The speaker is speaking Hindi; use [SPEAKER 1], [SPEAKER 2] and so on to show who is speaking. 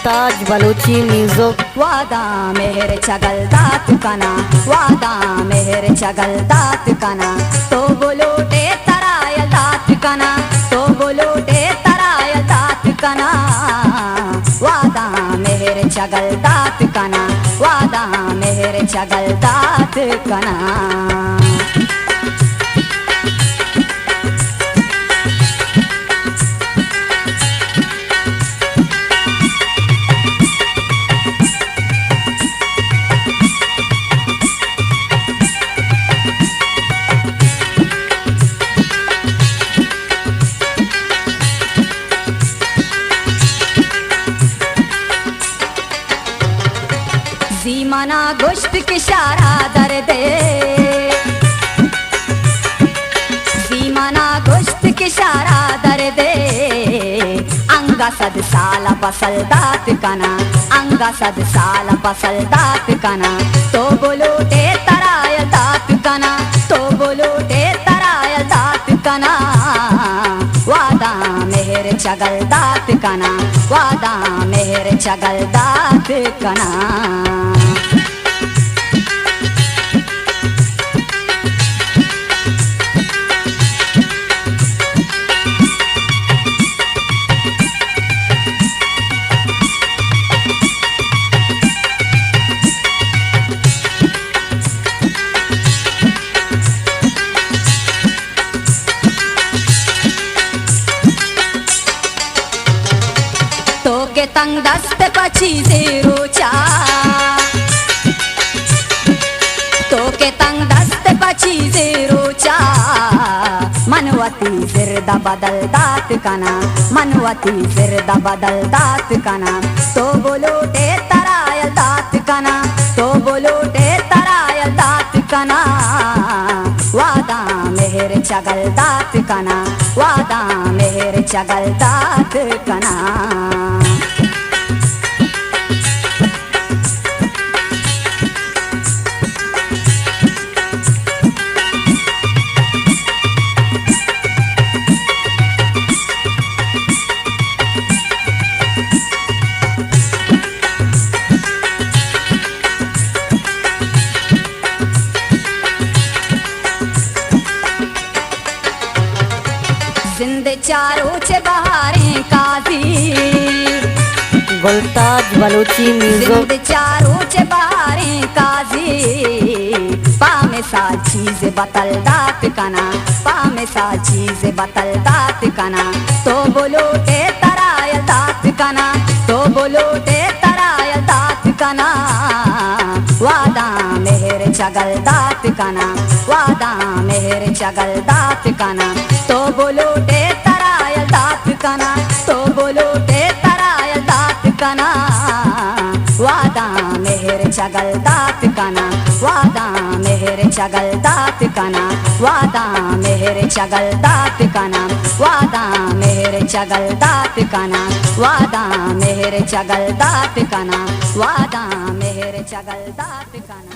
[SPEAKER 1] गुलताज बलूची म्यूजिक।
[SPEAKER 2] वादा मेहर चगलदात कना, वादा मेहर चगलदात कना, तो बोलोटे तराय दात कना, तो बोलोटे तराय दात कना। वादा मेहर चगलदात कना, वादा मेहर चगलदात कना। जीमाना गोश्त की शारा दर्दे, जीमाना गोश्त की शारा दर्दे। अंगा सद साला पसल दात कना, अंगा सद साला पसल दात कना, तो बोलोटे तराय दात कना, तो बोलोटे तराय दात कना। वादा मेहर चगलदात कना, वादा मेहर चगलदात कना। के तंग दस्त पची से रोचा, तो के तंग दस्त पची से रोचा। मनवती फिरद बदल दात कना, मनवती फिरद बदल दात कना, तो बोलोटे तराय दात कना, तो बोलोटे तराय दात कना। वादा मेहर चगलदात कना, वादा मेहर चगलदात कना। जिंद चारों से बहारें काजी,
[SPEAKER 1] गुलताज बलूची म्यूजिक।
[SPEAKER 2] जिंद चारों से बहारें काजी। पामे सा चीज बतल दात कना, पामे सा चीज बतल दात कना, तो बोलोटे तराय दात कना, तो बोलोटे तराय दात कना। वादा मेहर चगलदात कना, वादा मेहर चगलदात कना, तो बोलोटे तराय दात कना, तो बोलोटे तराय दात कना। वादा मेहर चगलदात कना, वादा मेहर चगलदात कना, वादा मेहर चगलदात कना, वादा मेहर चगलदात कना, वादा मेहर चगलदात कना, वादा मेहर चगलदात कना।